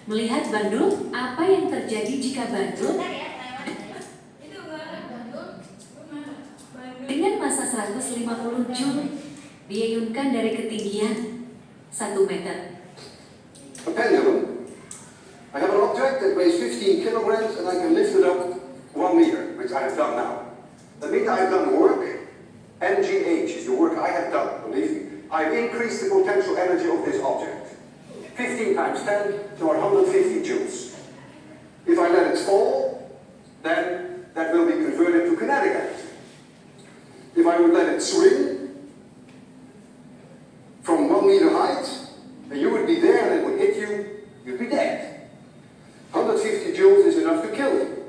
Melihat Bandung, apa yang terjadi jika Bandung dengan massa 150 Joule diayunkan dari ketinggian 1 meter? A pendulum. I have an object that weighs 15 kilograms and I can lift it up 1 meter, which I have done now. That means I have done work. MGH is the work I have done, believe me. I've increased the potential energy of this object. 15 times 10 to 150 joules. If I let it fall, then that will be converted to kinetic energy. If I would let it swing from 1 meter height, and you would be there and it would hit you, you'd be dead. 150 joules is enough to kill you.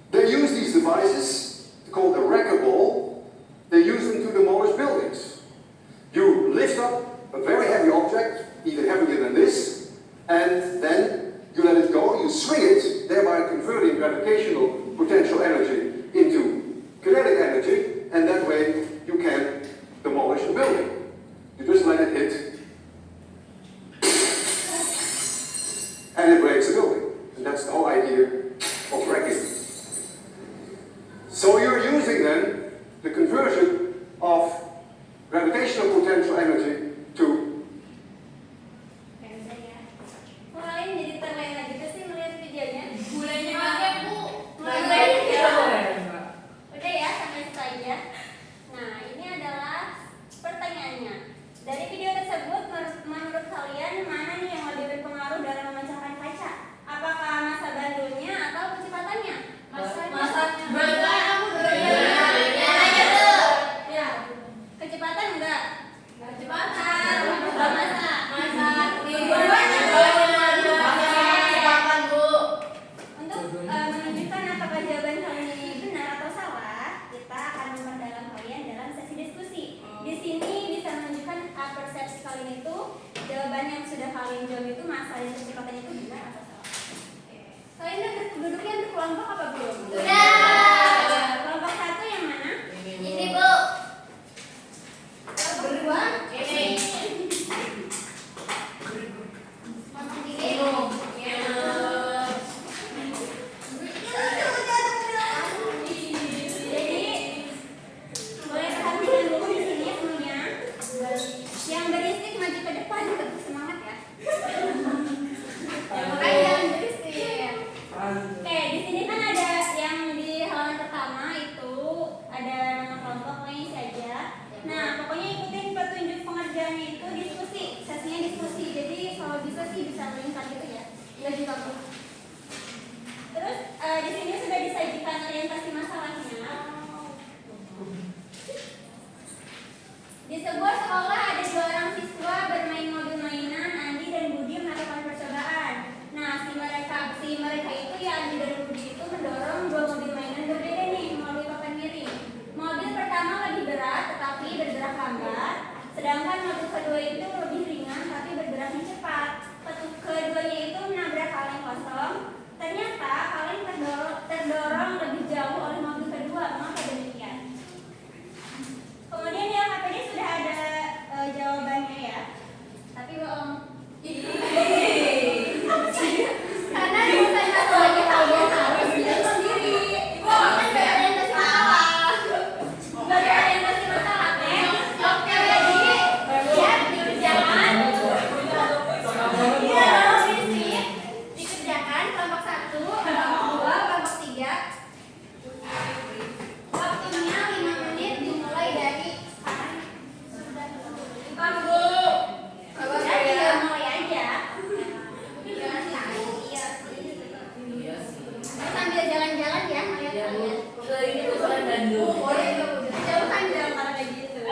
They use these devices, called a wrecker ball, they use them to demolish buildings. You lift up a very heavy object, even heavier than this, and then you let it go, you swing it, thereby converting gravitational potential energy into kinetic energy, and that way you can demolish a building. You just let it hit, and it breaks the building. And that's the whole idea of wrecking. So you're using then the conversion of gravitational potential energy to Dari video tersebut, menurut kalian mana nih yang lebih berpengaruh dalam memecahkan kaca? Apakah massa bandulnya atau kecepatannya? Masanya. Boleh nggak Bu? Jauhkan jangan karena kayak gitu.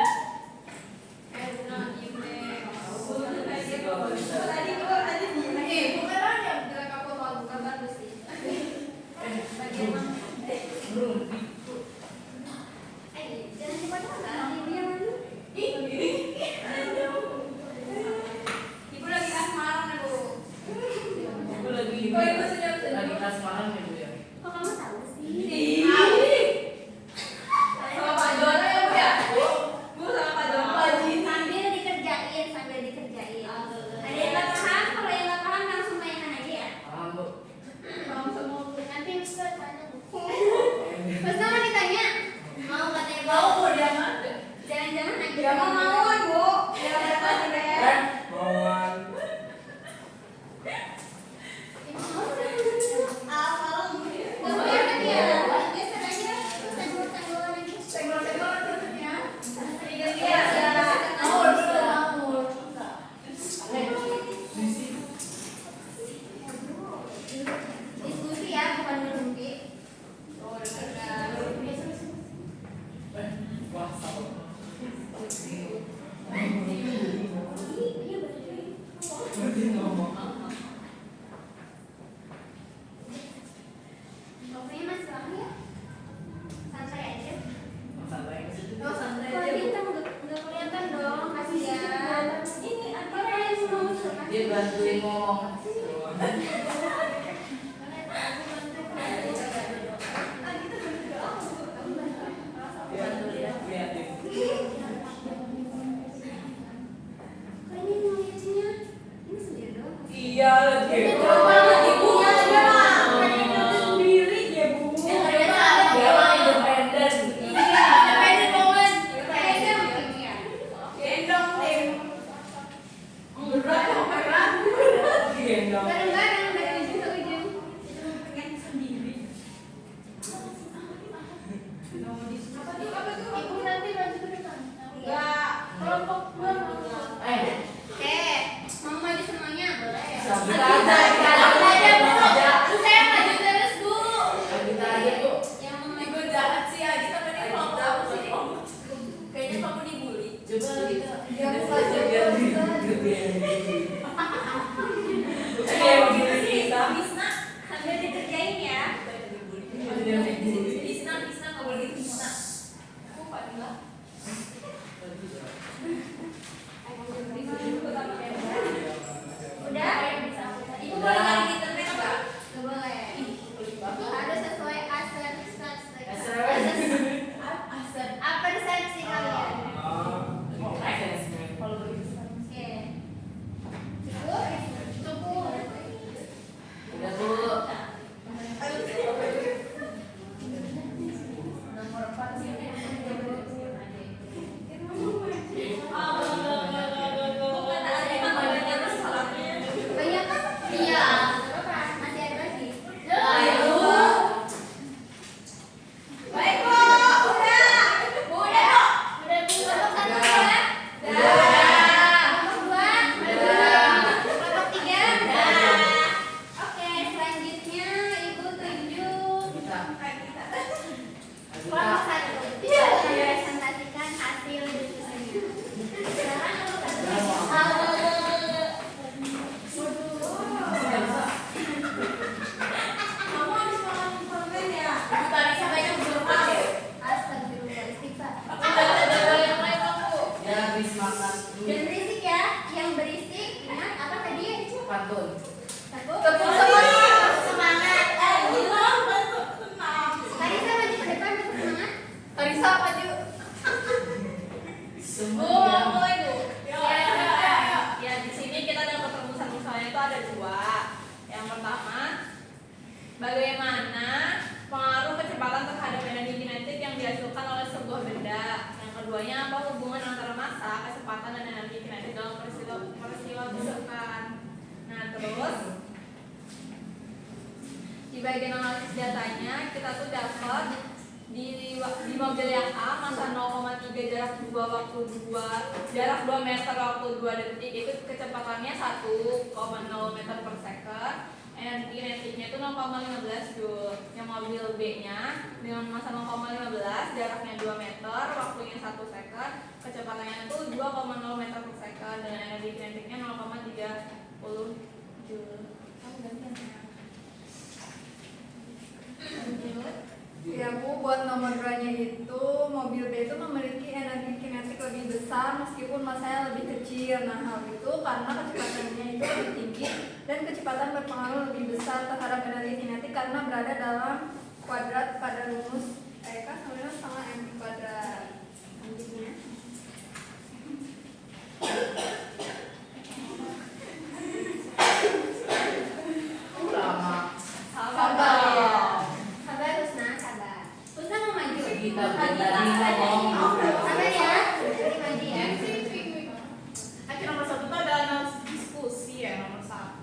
Ibu lagi kasmaran ya Bu. Kok ibu senyum-senyum? Kok kamu tahu sih? Sama Pak Jono ya Bu ya? Bu sama Pak Jono. Sambil dikerjain. Ada yang nggak paham? Kalau yang nggak paham langsung mainan aja ya. Paham semua Bu. Nanti Ustaz tanya Bu. Ustaz mau ditanya? Mau katanya mau Bu dia mah. Jangan-jangan nanti. Dia mau mauan Bu. Dia mau datang deh. Diskusi ya, bukan berhenti. Pokoknya masih lama ya. Santai aja. Kalau kita nggak kelihatan dong, kasihan. Ini apa yang mau masuk? Dia bantuin ngomong. Iya lagi. Sambil dikerjain ya. Udah? Ibu boleh lagi di internet apa? Nggak boleh. Ada sesuai asal. Apa persepsi kalian? Oke. Cukup. Udah Bu. Nomor 4 sini. Banyak kan? Iya. Masih ada lagi. Baik Bu, udah. Udah Bu, kelompok 1 udah. Kelompok 2 udah. Kelompok 3 udah. Oke, selanjutnya Ibu tunjuk. Kelompok 1 presentasikan hasil diskusinya. Sekarang kamu harus komen ya. Astagfirullah, istighfar. Ya habis makan Dan berisik ya, yang berisik ingat apa tadi? pantun. Tepuk semangat. Semangat. Tarisa maju ke depan, tepuk semangat. Tarisa maju. Semua. Mulai Bu. Ya di sini kita ada perumusan-perumusannya itu ada 2. Yang pertama, bagaimana pengaruh kecepatan terhadap energi kinetik yang dihasilkan oleh sebuah benda. Yang keduanya, apa hubungan antara massa, kecepatan dan energi kinetik dalam peristiwa gerakan. Nah terus di bagian analisis datanya kita tuh dapat di mobil yang A massa 0,3 jarak 2 meter waktu 2 detik itu kecepatannya 1,0 meter per second. energi kinetiknya itu 0,15 Joule. Yang mobil B-nya dengan massa 0,15, jaraknya 2 meter, waktunya 1 second, kecepatannya itu 2,0 meter per second dengan energi kinetiknya 0,30 Joule. Ya Bu, buat nomor 2-nya itu mobil B itu memiliki energi kinetik lebih besar meskipun massanya lebih kecil. Nah, hal itu karena kecepatannya itu lebih tinggi dan kecepatan berpengaruh lebih besar terhadap energi kinetik karena berada dalam kuadrat pada rumus kan sebenarnya sama M kuadrat. Lanjutnya. Sabar Husna, sabar. Husna mau maju. Kita tadi ngomong. Sabar ya. Jadi maju ya. Akhir nomor 1 itu ada diskusi ya, nomor 1.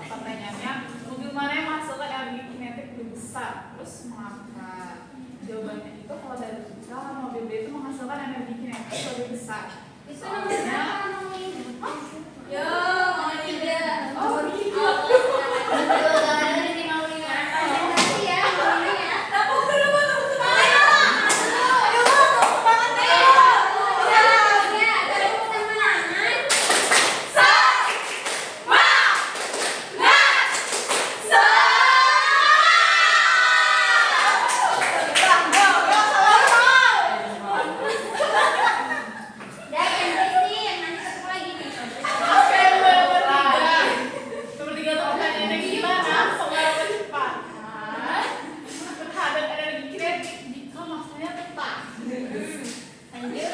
Pertanyaannya, mobil mana yang menghasilkan energi kinetik lebih besar? Terus mengapa? Jawabannya itu kalau dari kita, mobil B itu menghasilkan energi kinetik lebih besar. Itu nomor berapa? Nomor ini. Ya, Nomor 3. oh gitu. Konsentrasi ya, ngomongnya. Nomor 3 itu pertanyaannya gimana? Pengaruh kecepatan terhadap energi kinetik jika massanya tetap. Lanjut.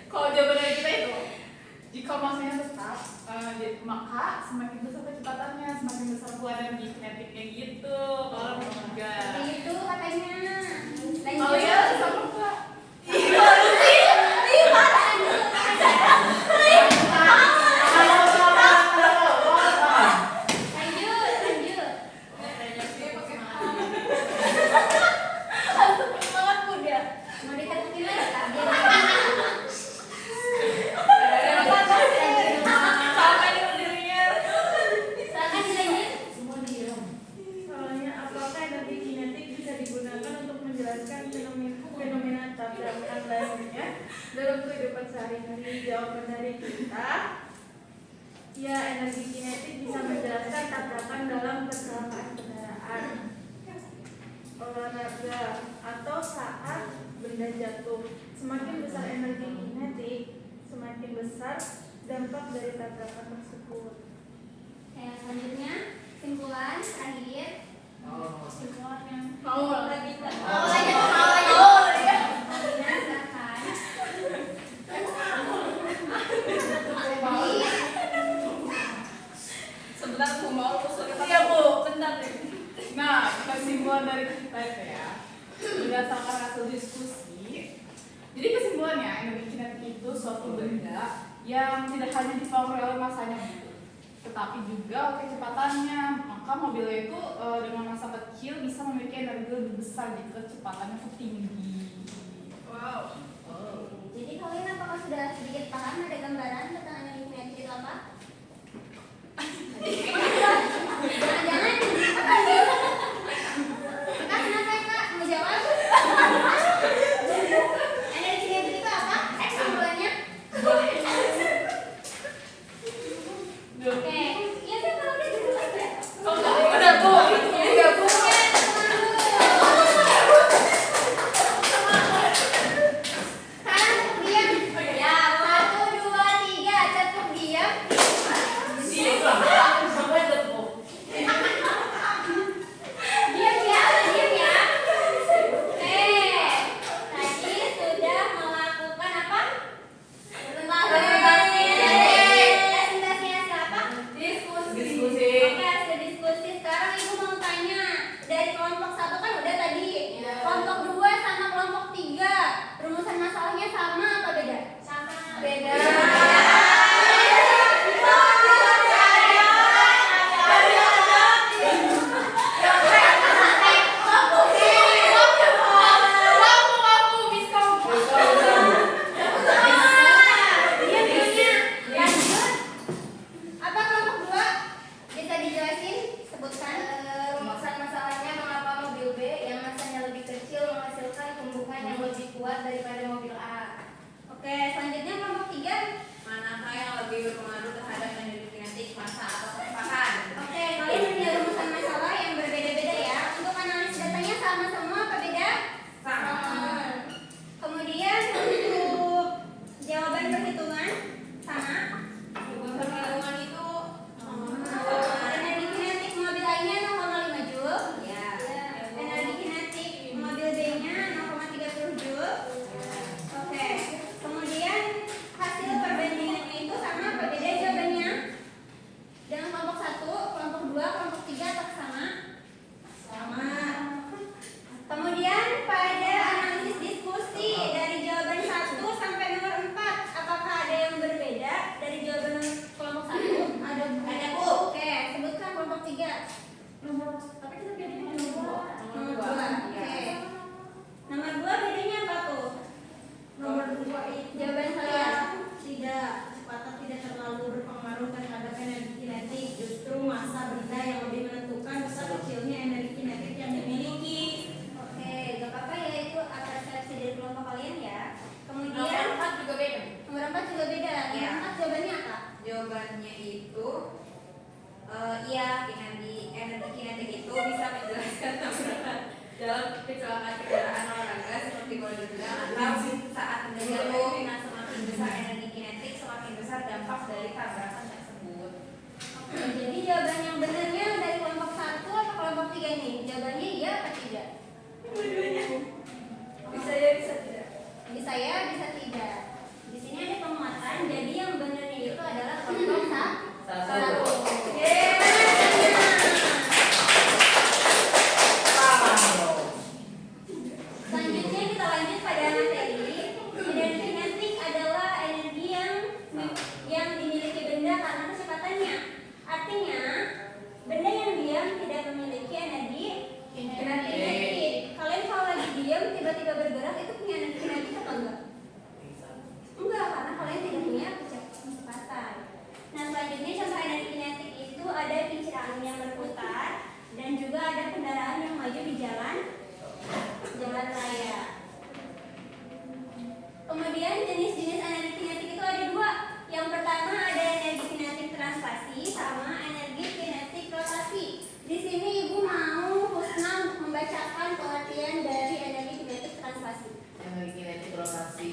Kalau jawabannya kita itu, jika massanya tetap, maka semakin besar kecepatannya, semakin besar pula energi kinetiknya gitu. Kalau nomor 3. Itu katanya. Kalau ya sama Pak. Lanjut. Mau diketukin lagi tak? Sampai di berdirinya. Silakan dilanjut. Soalnya, apakah energi kinetik bisa digunakan untuk menjelaskan fenomena tabrakan lainnya dalam kehidupan sehari-hari? Jawaban dari kita, ya, energi kinetik bisa menjelaskan tabrakan dalam kecelakaan kendaraan, olahraga, atau saat benda jatuh. Semakin besar energi kinetik, semakin besar dampak dari tabrakan tersebut. Oke, selanjutnya kesimpulan terakhir. Kesimpulannya. Mau lagi? Mau Silakan. Sebentar aku mau usul. Iya, Bu. Bentar deh. Nah, kesimpulan dari kita itu ya, berdasarkan hasil diskusi, jadi kesimpulannya energi kinetik itu suatu benda yang tidak hanya dipengaruhi oleh massanya gitu, tetapi juga oleh kecepatannya. Maka mobilnya itu dengan massa kecil bisa memiliki energi lebih besar jika kecepatannya itu tinggi. Wow. Jadi kalian apakah sudah sedikit paham ada gambaran tentang energi kinetik itu apa? Jangan-jangan Kak, kenapa Kak? Mau jawab? Energi kinetik itu apa? Kesimpulannya? Oke, ya sih kalau udah dulu aja. Udah, Bu. Iya, Bu. kuat daripada mobil A. Oke, selanjutnya kelompok 3. Manakah yang lebih berpengaruh terhadap energi kinetik, massa atau kecepatan? Oke, kalian punya rumusan masalah yang berbeda-beda ya. Untuk analisis datanya sama semua apa beda? Sama. Kemudian untuk jawaban perhitungan sama. Perhitungan itu Energi kinetik mobil A-nya 0,5 Joule. ya. Energi kinetik mobil B-nya 0,30 Joule. Oke. Kemudian hasil perbandingannya itu sama apa beda jawabannya? Dengan kelompok 1, kelompok 2, kelompok 3 atau sama? Sama. Kemudian pada analisis diskusi dari jawaban 1 sampai nomor 4, apakah ada yang berbeda dari jawaban kelompok 1? Ada Bu. Oke, sebutkan kelompok 3. Apa kita bedanya nomor 2? Nomor 2. Oke. Nomor 2 bedanya apa tuh? Nomor 2 jawaban saya Tidak, kecepatan tidak terlalu berpengaruh terhadap energi kinetik. Justru massa benda yang lebih menentukan besar kecilnya energi kinetik yang dimiliki. Oke, gak apa-apa ya, itu apresiasi dari kelompok kalian ya. Nomor Kemudian 4 juga beda. nomor 4 juga beda. Nomor Ya. 4 jawabannya apa? Jawabannya itu iya, energi kinetik itu bisa menjelaskan tabrakan dalam kecelakaan kendaraan olahraga seperti bodybuilding atau saat benda jatuh. Nah, semakin besar energi kinetik, semakin besar dampak dari tabrakan tersebut. Oke, jadi jawaban yang benarnya dari kelompok 1 atau kelompok 3 nih? Jawabannya iya apa tidak? Dua-duanya. Bisa ya, bisa tidak. Bisa ya, bisa tidak. Di sini ada penguatan, jadi yang benarnya itu adalah kelompok 1. Selanjutnya kita lanjut pada materi. Energi kinetik adalah energi yang dimiliki benda karena kecepatannya. Artinya, benda yang diam tidak memiliki energi kinetik. Kalian kalau lagi diam tiba-tiba bergerak itu punya energi kinetik atau enggak? Enggak, karena kalian tidak punya kecepatan. Nah, selanjutnya contoh energi kinetik itu ada kincir angin yang berputar dan juga ada kendaraan yang maju di jalan raya. Kemudian jenis-jenis energi kinetik itu ada 2. Yang pertama ada energi kinetik translasi sama energi kinetik rotasi. Di sini Ibu mau Husna membacakan pengertian dari energi kinetik translasi. Energi kinetik rotasi.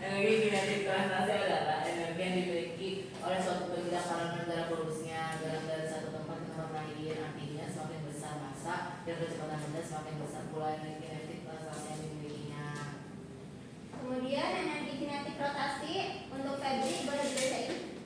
Energi kinetik translasi adalah energi yang dimiliki oleh suatu benda karena negara produksinya dalam dari satu tempat ke tempat lain. Artinya semakin besar massa dan kecepatan benda semakin besar pula energi kinetik translasi yang dimilikinya. Kemudian energi kinetik rotasi untuk Febri boleh dibacain.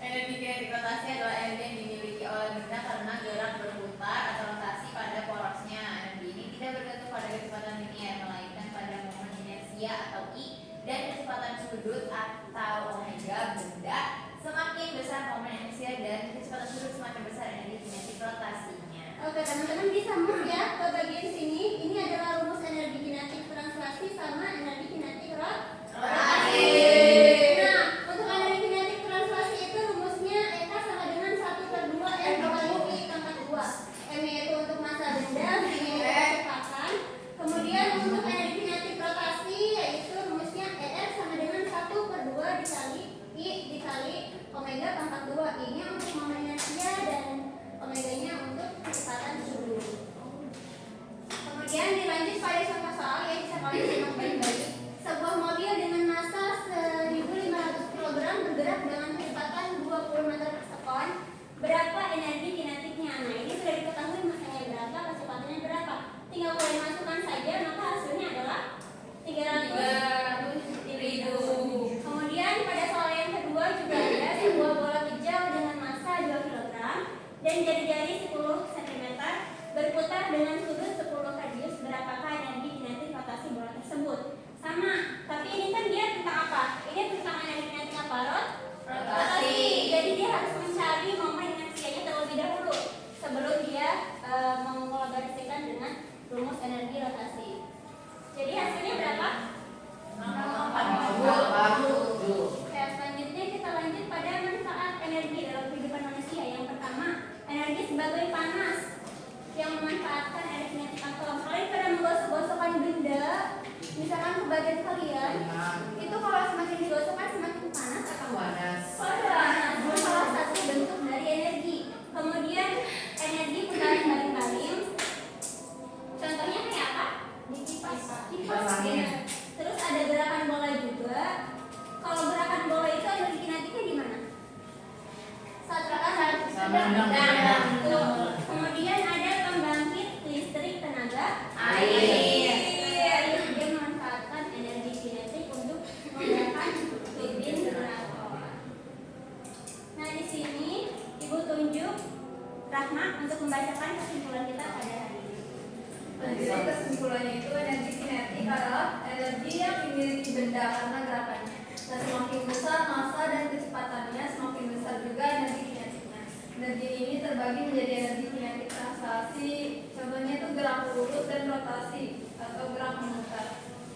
Energi kinetik rotasi adalah energi yang dimiliki oleh benda karena gerak berputar atau rotasi pada porosnya. Energi ini tidak bergantung pada kecepatan linear, melainkan pada momen inersia atau I dan kecepatan sudut atau omega benda. Semakin besar momen inersia dan kecepatan sudut, semakin besar energi kinetik rotasinya. Oke, teman-teman bisa move ya ke bagian sini. Ini adalah rumus energi kinetik translasi sama energi kinetik rotasi. Nah, untuk energi kinetik translasi itu rumusnya EK sama dengan 1/2 M kali V pangkat 2. M-nya itu untuk massa benda, V-nya itu kecepatan. Kemudian untuk energi kinetik rotasi yaitu rumusnya ER sama dengan 1/2 dikali I dikali omega pangkat 2. I-nya untuk momen inersia dan omeganya untuk kecepatan sudut. Kemudian dilanjut pada contoh soal yang bisa kalian simak baik-baik. Sebuah mobil dengan massa 1.500 kg bergerak dengan kecepatan 20 meter per sekon. Berapa energi kinetiknya? Nah, ini sudah diketahui massanya berapa, kecepatannya berapa. Tinggal kalian masukkan saja, maka hasilnya adalah 300.000. Kemudian pada soal yang kedua juga ada sebuah bola hijau dengan massa 2 kg dan jari-jari 10 cm berputar dengan sudut 10 radius. Berapakah energi kinetik rotasi bola tersebut? Sama, tapi ini kan dia tentang apa? Ini tentang energi kinetik apa? Rotasi. Jadi dia harus mencari momen inersianya terlebih dahulu sebelum dia mengkolaborasikan dengan rumus energi rotasi. Jadi hasilnya berapa? 0,47. Oke, selanjutnya kita lanjut pada manfaat energi dalam kehidupan manusia. Yang pertama, Kemudian ada pembangkit listrik tenaga Air. Dia memanfaatkan energi kinetik untuk menggerakkan turbin generator. Nah, di sini Ibu tunjuk Rahma untuk membacakan kesimpulan kita pada hari ini. Jadi kesimpulannya itu energi kinetik adalah energi yang dimiliki benda karena gerakannya. Dan semakin besar massa dan kecepatannya, semakin besar juga energi kinetiknya. Energi ini terbagi menjadi energi kinetik translasi. Contohnya itu gerak lurus dan rotasi atau gerak memutar.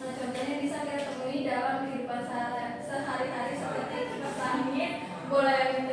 Nah, contohnya bisa kita temui dalam kehidupan sehari-hari seperti kipas angin, bola yang